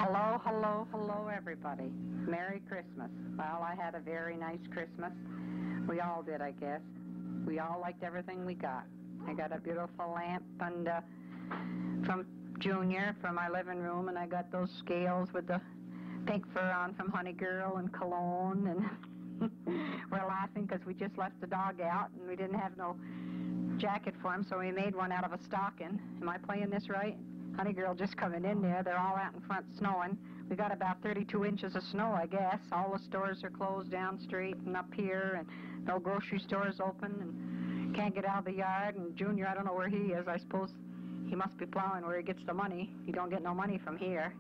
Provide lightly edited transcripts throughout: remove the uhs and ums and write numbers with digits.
Hello, hello, hello, everybody. Merry Christmas. Well, I had a very nice Christmas. We all did, I guess. We all liked everything we got. I got a beautiful lamp and from Junior for my living room, and I got those scales with the pink fur on from Honey Girl and cologne, and we're laughing because we just left the dog out and we didn't have no jacket for him, so we made one out of a stocking. Am I playing this right? Honey Girl just coming in there. They're all out in front snowing. We got about 32 inches of snow, I guess. All the stores are closed down street and up here, and no grocery stores open, and can't get out of the yard. And Junior, I don't know where he is. I suppose he must be plowing where he gets the money. He don't get no money from here.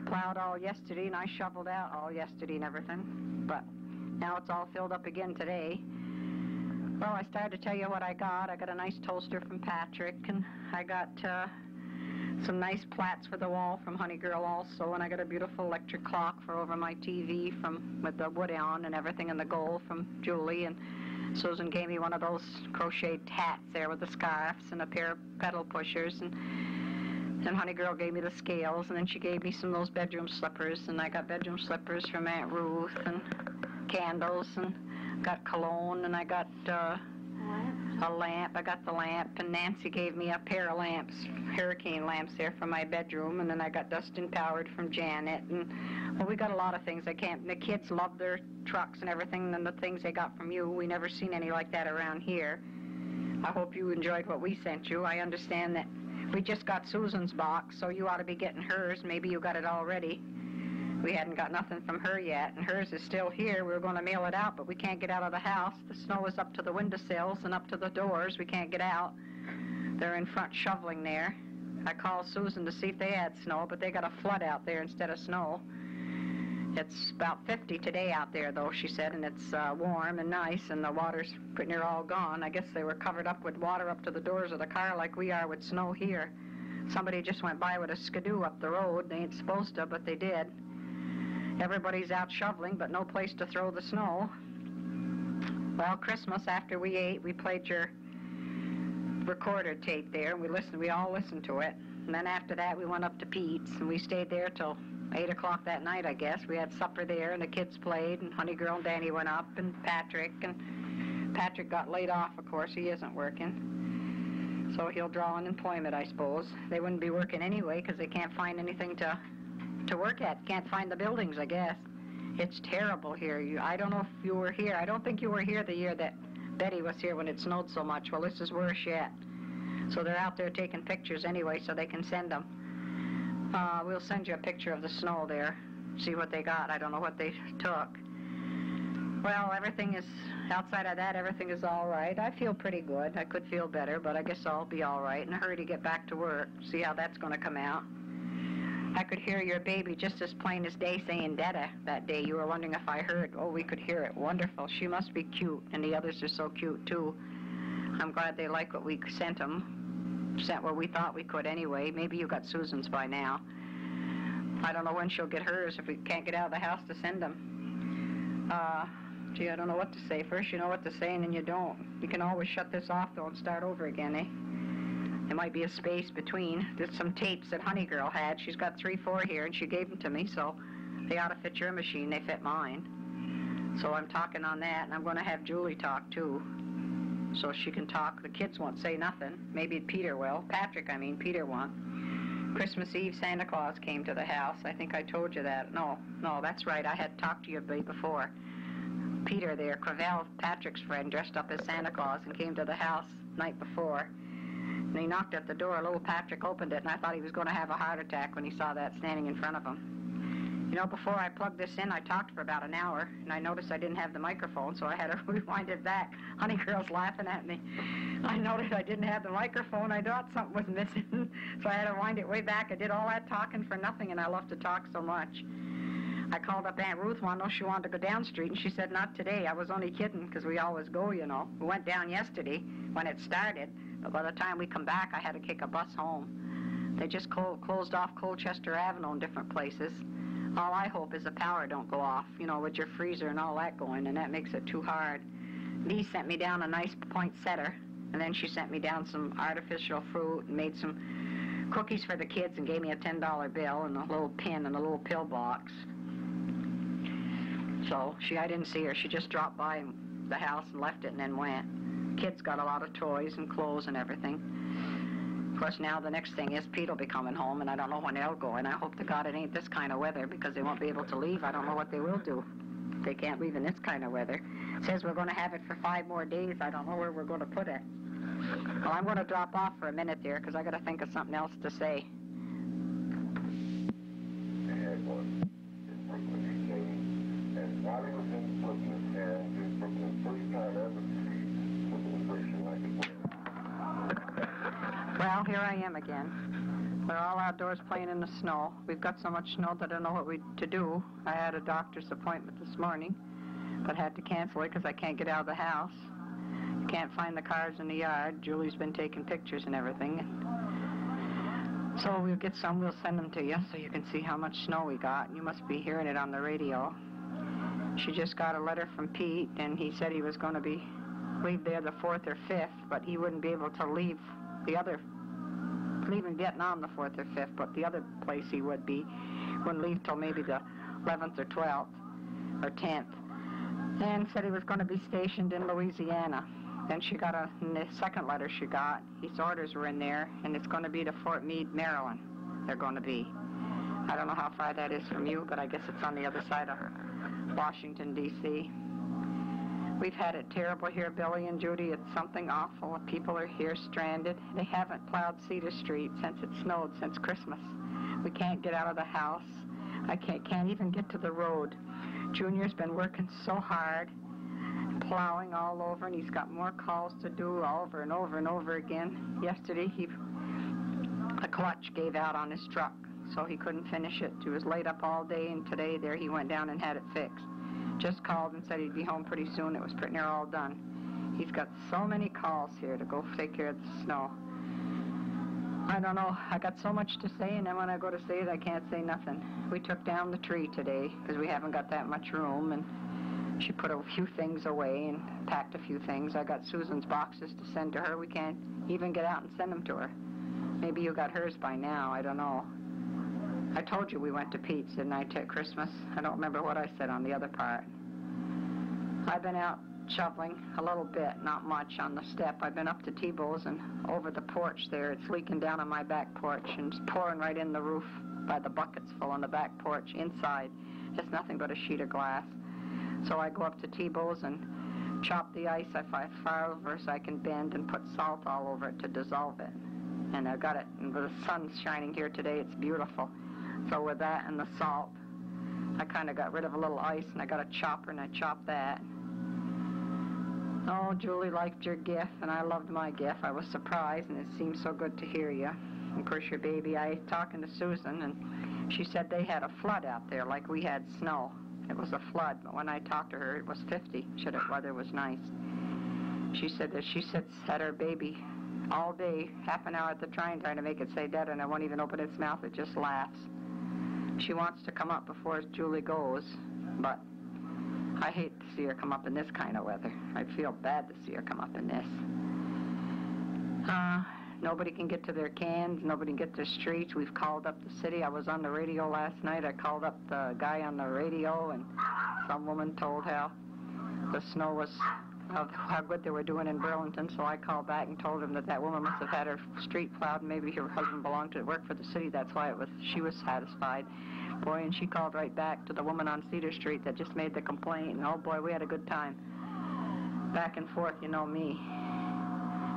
Plowed all yesterday, and I shoveled out all yesterday and everything. But now it's all filled up again today. Well, I started to tell you what I got. I got a nice toaster from Patrick, and I got some nice plats for the wall from Honey Girl also, and I got a beautiful electric clock for over my TV with the wood on and everything, and the gold from Julie, and Susan gave me one of those crocheted hats there with the scarves and a pair of pedal pushers, and Honey Girl gave me the scales, and then she gave me some of those bedroom slippers, and I got bedroom slippers from Aunt Ruth, and candles, and got cologne, and I got a lamp. I got the lamp, and Nancy gave me a pair of lamps, hurricane lamps there for my bedroom, and then I got Dustin Powered from Janet, and well, we got a lot of things. The kids love their trucks and everything, and the things they got from you. We never seen any like that around here. I hope you enjoyed what we sent you. I understand that we just got Susan's box, so you ought to be getting hers. Maybe you got it already. We hadn't got nothing from her yet, and hers is still here. We were going to mail it out, but we can't get out of the house. The snow is up to the windowsills and up to the doors. We can't get out. They're in front shoveling there. I called Susan to see if they had snow, but they got a flood out there instead of snow. It's about 50 today out there, though, she said, and it's warm and nice, and the water's pretty near all gone. I guess they were covered up with water up to the doors of the car like we are with snow here. Somebody just went by with a skidoo up the road. They ain't supposed to, but they did. Everybody's out shoveling, but no place to throw the snow. Well, Christmas, after we ate, we played your recorder tape there, and we all listened to it. And then after that, we went up to Pete's, and we stayed there till 8 o'clock that night, I guess. We had supper there, and the kids played, and Honey Girl and Danny went up, and Patrick got laid off, of course. He isn't working. So he'll draw unemployment, I suppose. They wouldn't be working anyway, because they can't find anything to work at. Can't find the buildings, I guess. It's terrible here. I don't know if you were here. I don't think you were here the year that Betty was here when it snowed so much. Well, this is worse yet. So they're out there taking pictures anyway so they can send them. We'll send you a picture of the snow there. See what they got. I don't know what they took. Well, everything is, outside of that, everything is all right. I feel pretty good. I could feel better, but I guess I'll be all right. In a hurry to get back to work. See how that's going to come out. I could hear your baby just as plain as day saying Dada that day. You were wondering if I heard. Oh, we could hear it. Wonderful. She must be cute, and the others are so cute, too. I'm glad they like what we sent them. Sent what we thought we could anyway. Maybe you got Susan's by now. I don't know when she'll get hers if we can't get out of the house to send them. Gee, I don't know what to say. First you know what to say, and then you don't. You can always shut this off, though, and start over again, eh? There might be a space between. There's some tapes that Honey Girl had. She's got 3-4 here, and she gave them to me, so they ought to fit your machine. They fit mine. So I'm talking on that, and I'm going to have Julie talk, too, so she can talk. The kids won't say nothing. Maybe Peter will. Peter won't. Christmas Eve, Santa Claus came to the house. I think I told you that. No, that's right. I had talked to you before. Peter there, Cravell, Patrick's friend, dressed up as Santa Claus and came to the house night before. And he knocked at the door. Little Patrick opened it, and I thought he was going to have a heart attack when he saw that standing in front of him. You know, before I plugged this in, I talked for about an hour, and I noticed I didn't have the microphone, so I had to rewind it back. Honey Girl's laughing at me. I noticed I didn't have the microphone. I thought something was missing, so I had to wind it way back. I did all that talking for nothing, and I love to talk so much. I called up Aunt Ruth one. She wanted to go down street, and she said, not today. I was only kidding, because we always go, you know. We went down yesterday when it started. But by the time we come back, I had to kick a bus home. They just closed off Colchester Avenue in different places. All I hope is the power don't go off, you know, with your freezer and all that going, and that makes it too hard. Dee sent me down a nice poinsettia, and then she sent me down some artificial fruit and made some cookies for the kids and gave me a $10 bill and a little pin and a little pill box. So I didn't see her. She just dropped by the house and left it and then went. Kids got a lot of toys and clothes and everything. Of course, now the next thing is Pete will be coming home, and I don't know when they'll go. And I hope to God it ain't this kind of weather, because they won't be able to leave. I don't know what they will do. They can't leave in this kind of weather. It says we're going to have it for 5 more days. I don't know where we're going to put it. Well, I'm going to drop off for a minute there, because I got to think of something else to say. Well, here I am again. We're all outdoors playing in the snow. We've got so much snow that I don't know what to do. I had a doctor's appointment this morning, but had to cancel it because I can't get out of the house. Can't find the cars in the yard. Julie's been taking pictures and everything. So we'll get some, we'll send them to you so you can see how much snow we got. You must be hearing it on the radio. She just got a letter from Pete, and he said he was going to leave there the 4th or 5th, but he wouldn't be able to leave in Vietnam the 4th or 5th, but the other place he wouldn't leave till maybe the 11th or 12th or 10th. And said he was going to be stationed in Louisiana. Then she got in the second letter she got, his orders were in there, and it's going to be to Fort Meade, Maryland. They're going to be. I don't know how far that is from you, but I guess it's on the other side of Washington, D.C. We've had it terrible here, Billy and Judy. It's something awful. People are here stranded. They haven't plowed Cedar Street since it snowed, since Christmas. We can't get out of the house. I can't even get to the road. Junior's been working so hard, plowing all over, and he's got more calls to do over and over and over again. Yesterday, the clutch gave out on his truck, so he couldn't finish it. He was laid up all day, and today there he went down and had it fixed. Just called and said he'd be home pretty soon. It was pretty near all done. He's got so many calls here to go take care of the snow. I don't know. I got so much to say, and then when I go to say it, I can't say nothing. We took down the tree today because we haven't got that much room, and she put a few things away and packed a few things. I got Susan's boxes to send to her. We can't even get out and send them to her. Maybe you got hers by now. I don't know. I told you we went to Pete's, didn't I, at Christmas? I don't remember what I said on the other part. I've been out shoveling a little bit, not much, on the step. I've been up to T-Bow's and over the porch there. It's leaking down on my back porch and it's pouring right in the roof by the buckets full on the back porch. Inside, it's nothing but a sheet of glass. So I go up to T-Bow's and chop the ice far over so I can bend and put salt all over it to dissolve it. And I've got it, and the sun's shining here today. It's beautiful. So with that and the salt, I kind of got rid of a little ice, and I got a chopper, and I chopped that. Oh, Julie liked your gift, and I loved my gift. I was surprised, and it seemed so good to hear you. And of course, your baby, I was talking to Susan, and she said they had a flood out there like we had snow. It was a flood, but when I talked to her, it was 50. The weather was nice. She said that she sits at her baby all day, half an hour at the trying to make it say dead, and it won't even open its mouth. It just laughs. She wants to come up before Julie goes, but I hate to see her come up in this kind of weather. I'd feel bad to see her come up in this. Nobody can get to their cans. Nobody can get to the streets. We've called up the city. I was on the radio last night. I called up the guy on the radio, and some woman told how the snow was, how good they were doing in Burlington. So I called back and told him that woman must have had her street plowed, and maybe her husband belonged to work for the city. That's why she was satisfied. Boy, and she called right back to the woman on Cedar Street that just made the complaint, and oh boy, we had a good time. Back and forth, you know me.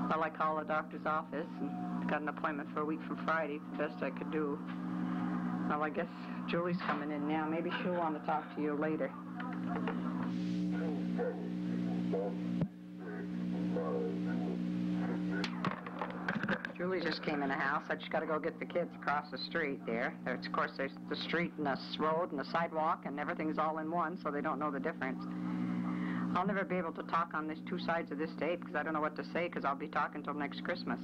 Well, I called the doctor's office and got an appointment for a week from Friday, the best I could do. Well, I guess Julie's coming in now. Maybe she'll want to talk to you later. Julie just came in the house. I just got to go get the kids across the street there. Of course, there's the street and the road and the sidewalk, and everything's all in one, so they don't know the difference. I'll never be able to talk on these two sides of this tape because I don't know what to say because I'll be talking till next Christmas.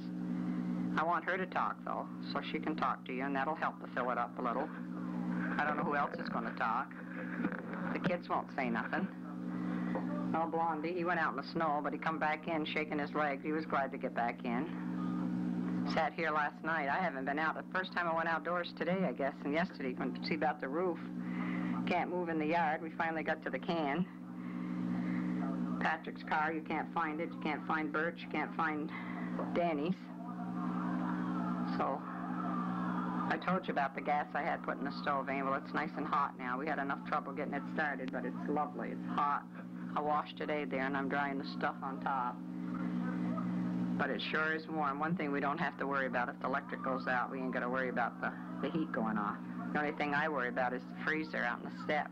I want her to talk, though, so she can talk to you, and that'll help to fill it up a little. I don't know who else is going to talk. The kids won't say nothing. Oh, Blondie, he went out in the snow, but he come back in shaking his legs. He was glad to get back in. Sat here last night. I haven't been out. The first time I went outdoors today, I guess, and yesterday, went to see about the roof. Can't move in the yard. We finally got to the can. Patrick's car, you can't find it. You can't find Bert. You can't find Danny's. So I told you about the gas I had put in the stove, eh? Well, it's nice and hot now. We had enough trouble getting it started, but it's lovely. It's hot. I washed today there, and I'm drying the stuff on top. But it sure is warm. One thing we don't have to worry about, if the electric goes out, we ain't got to worry about the heat going off. The only thing I worry about is the freezer out in the step,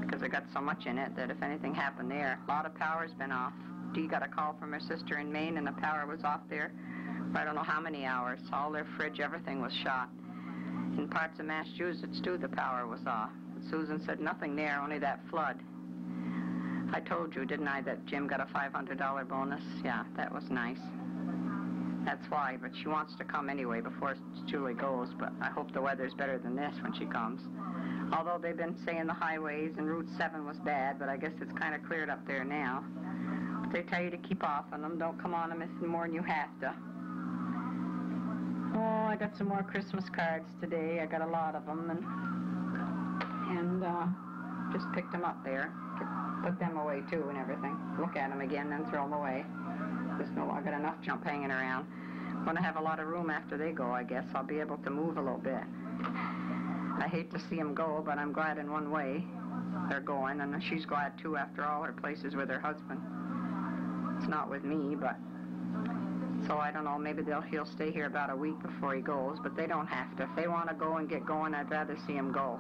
because I got so much in it that if anything happened there, a lot of power's been off. Dee got a call from her sister in Maine, and the power was off there for I don't know how many hours. All their fridge, everything was shot. In parts of Massachusetts, too, the power was off. Susan said nothing there, only that flood. I told you, didn't I, that Jim got a $500 bonus? Yeah, that was nice. That's why, but she wants to come anyway before Julie goes, but I hope the weather's better than this when she comes. Although they've been saying the highways and Route 7 was bad, but I guess it's kind of cleared up there now. But they tell you to keep off on them. Don't come on them any more than you have to. Oh, I got some more Christmas cards today. I got a lot of them, and just picked them up there. Put them away, too, and everything. Look at them again, then throw them away. Just no, I got enough junk hanging around. I'm going to have a lot of room after they go, I guess. I'll be able to move a little bit. I hate to see them go, but I'm glad in one way they're going, and she's glad, too, after all her places with her husband. It's not with me, but... So I don't know, maybe he'll stay here about a week before he goes, but they don't have to. If they want to go and get going, I'd rather see him go.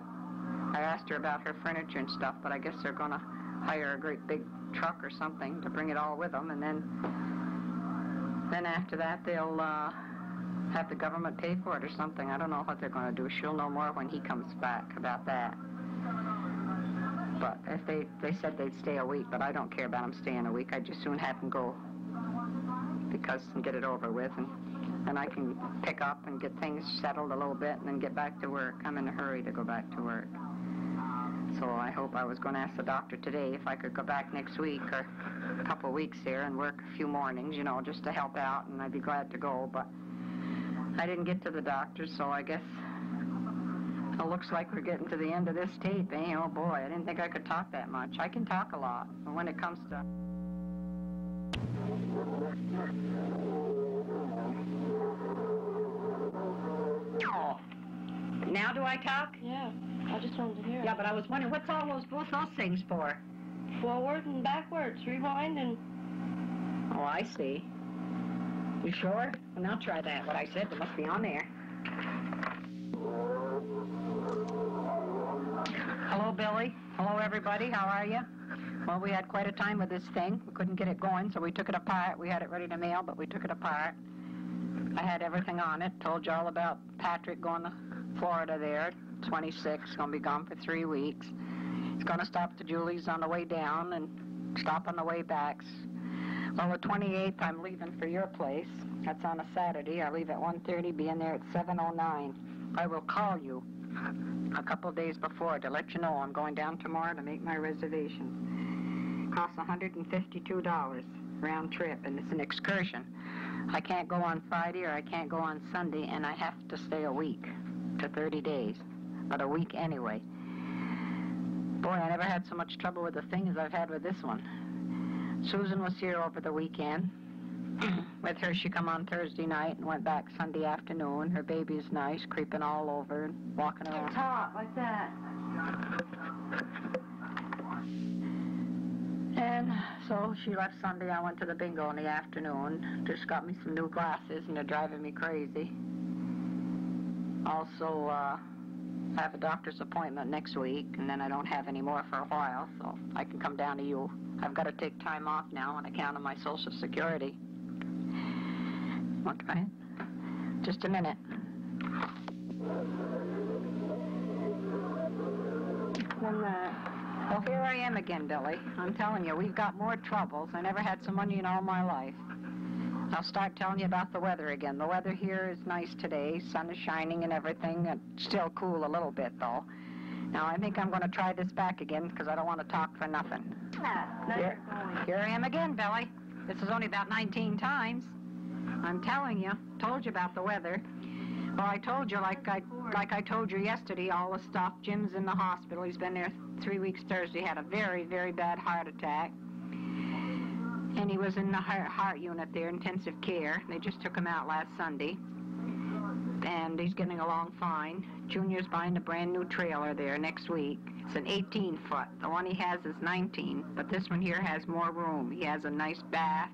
I asked her about her furniture and stuff, but I guess they're going to hire a great big truck or something to bring it all with them, and then after that they'll have the government pay for it or something. I don't know what they're going to do. She'll know more when he comes back about that. But if they said they'd stay a week, but I don't care about them staying a week. I'd just soon have them go and get it over with, and I can pick up and get things settled a little bit and then get back to work. I'm in a hurry to go back to work. So I hope I was going to ask the doctor today if I could go back next week or a couple of weeks there and work a few mornings, you know, just to help out, and I'd be glad to go. But I didn't get to the doctor, so I guess it looks like we're getting to the end of this tape, eh? Oh, boy, I didn't think I could talk that much. I can talk a lot, but when it comes to... Oh. Now do I talk? Yeah, I just wanted to hear it. Yeah, but I was wondering, what's all those things for? Forward and backwards, rewind and... Oh, I see. You sure? Well, now try that. What I said, it must be on there. Hello, Billy. Hello, everybody. How are you? Well, we had quite a time with this thing. We couldn't get it going, so we took it apart. We had it ready to mail, but we took it apart. I had everything on it. Told you all about Patrick going to Florida there, 26, going to be gone for 3 weeks. He's going to stop to Julie's on the way down and stop on the way back. Well, the 28th, I'm leaving for your place. That's on a Saturday. I leave at 1:30, be in there at 7:09. I will call you a couple of days before to let you know I'm going down tomorrow to make my reservations. Costs $152 round trip, and it's an excursion. I can't go on Friday or I can't go on Sunday, and I have to stay a week to 30 days, but a week anyway. Boy, I never had so much trouble with the thing as I've had with this one. Susan was here over the weekend. With her, she come on Thursday night and went back Sunday afternoon. Her baby's nice, creeping all over and walking around. Top, like that. And so she left Sunday. I went to the bingo in the afternoon. Just got me some new glasses, and they're driving me crazy. Also, I have a doctor's appointment next week, and then I don't have any more for a while, so I can come down to you. I've got to take time off now on account of my Social Security. Want to try it? Just a minute. Well, here I am again, Billy. I'm telling you, we've got more troubles. I never had so money in all my life. I'll start telling you about the weather again. The weather here is nice today. Sun is shining and everything. It's still cool a little bit, though. Now, I think I'm going to try this back again because I don't want to talk for nothing. Here I am again, Billy. This is only about 19 times. I'm telling you. Told you about the weather. Well, I told you, like I told you yesterday, all the stuff. Jim's in the hospital. He's been there 3 weeks Thursday. Had a very, very bad heart attack. And he was in the heart unit there, intensive care. They just took him out last Sunday. And he's getting along fine. Junior's buying a brand new trailer there next week. It's an 18-foot. The one he has is 19, but this one here has more room. He has a nice bath,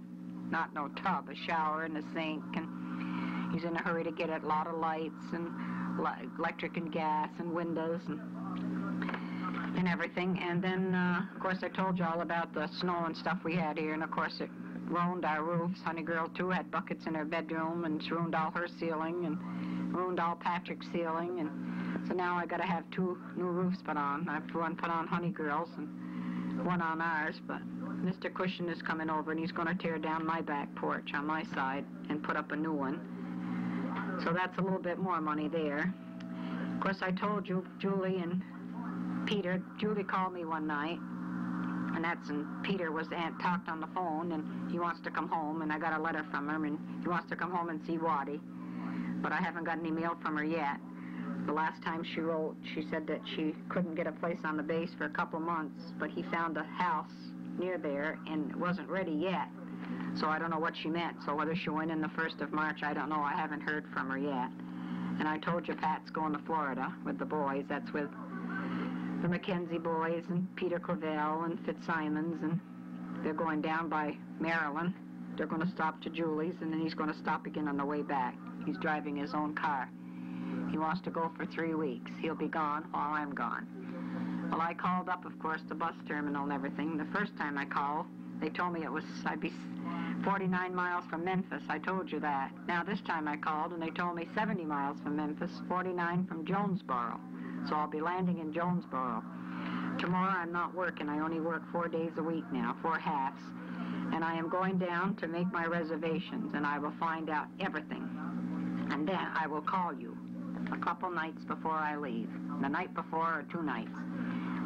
not no tub, a shower and a sink, and he's in a hurry to get it. A lot of lights and electric and gas and windows and everything. And then, of course, I told you all about the snow and stuff we had here, and of course it ruined our roofs. Honey girl, too, had buckets in her bedroom, and it's ruined all her ceiling, and ruined all Patrick's ceiling, and so now I got to have 2 new roofs put on. I have one put on Honey Girl's and one on ours, but Mr. Cushion is coming over, and he's going to tear down my back porch on my side and put up a new one. So that's a little bit more money there. Of course, I told you, Julie and Peter. Julie called me one night, and Peter talked on the phone, and he wants to come home, and I got a letter from him, and he wants to come home and see Waddy. But I haven't got any mail from her yet. The last time she wrote, she said that she couldn't get a place on the base for a couple months, but he found a house near there, and it wasn't ready yet. So I don't know what she meant. So whether she went in the 1st of March, I don't know. I haven't heard from her yet. And I told you Pat's going to Florida with the boys. That's with the Mackenzie boys and Peter Clavell and Fitzsimons, and they're going down by Maryland. They're going to stop to Julie's, and then he's going to stop again on the way back. He's driving his own car. He wants to go for 3 weeks. He'll be gone while I'm gone. Well, I called up, of course, the bus terminal and everything. The first time I called, they told me I'd be 49 miles from Memphis. I told you that. Now, this time I called, and they told me 70 miles from Memphis, 49 from Jonesboro. So I'll be landing in Jonesboro. Tomorrow I'm not working. I only work 4 days a week now, 4 halves. And I am going down to make my reservations, and I will find out everything. And then I will call you a couple nights before I leave. The night before or 2 nights.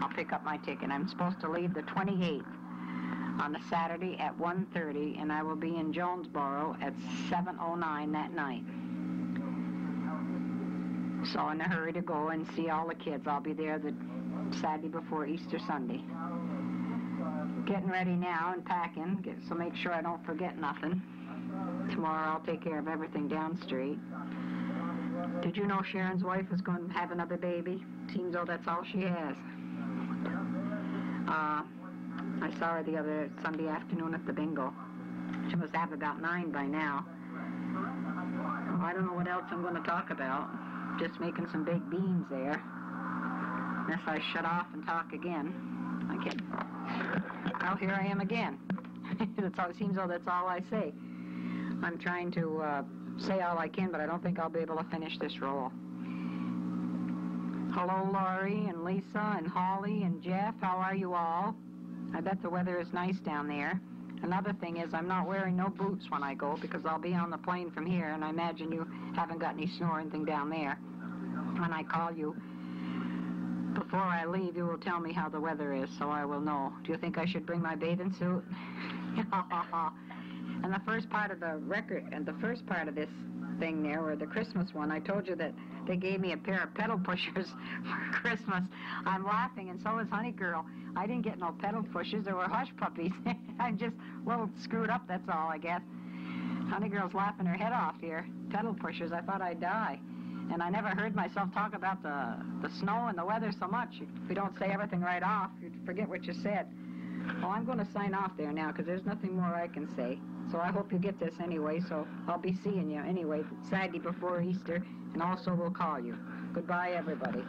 I'll pick up my ticket. I'm supposed to leave the 28th on a Saturday at 1:30, and I will be in Jonesboro at 7:09 that night. So in a hurry to go and see all the kids. I'll be there the Saturday before Easter Sunday. Getting ready now and packing, so make sure I don't forget nothing. Tomorrow I'll take care of everything down the street. Did you know Sharon's wife is going to have another baby? Seems though that's all she has. I saw her the other Sunday afternoon at the bingo. She must have about 9 by now. Well, I don't know what else I'm going to talk about. Just making some baked beans there. Unless I shut off and talk again. Well, here I am again. It seems though that's all I say. I'm trying to say all I can, but I don't think I'll be able to finish this roll. Hello, Laurie and Lisa and Holly and Jeff. How are you all? I bet the weather is nice down there. Another thing is I'm not wearing no boots when I go because I'll be on the plane from here, and I imagine you haven't got any snow or anything down there. When I call you before I leave, you will tell me how the weather is, so I will know. Do you think I should bring my bathing suit? And the first part of the record, and the first part of this thing there, or the Christmas one, I told you that they gave me a pair of pedal pushers for Christmas. I'm laughing, and so is Honey Girl. I didn't get no pedal pushers. There were hush puppies. I'm just a little screwed up, that's all, I guess. Honey Girl's laughing her head off here. Pedal pushers, I thought I'd die. And I never heard myself talk about the snow and the weather so much. If you don't say everything right off, you'd forget what you said. Well, I'm going to sign off there now because there's nothing more I can say. So I hope you get this anyway, so I'll be seeing you anyway Saturday before Easter, and also we'll call you. Goodbye, everybody.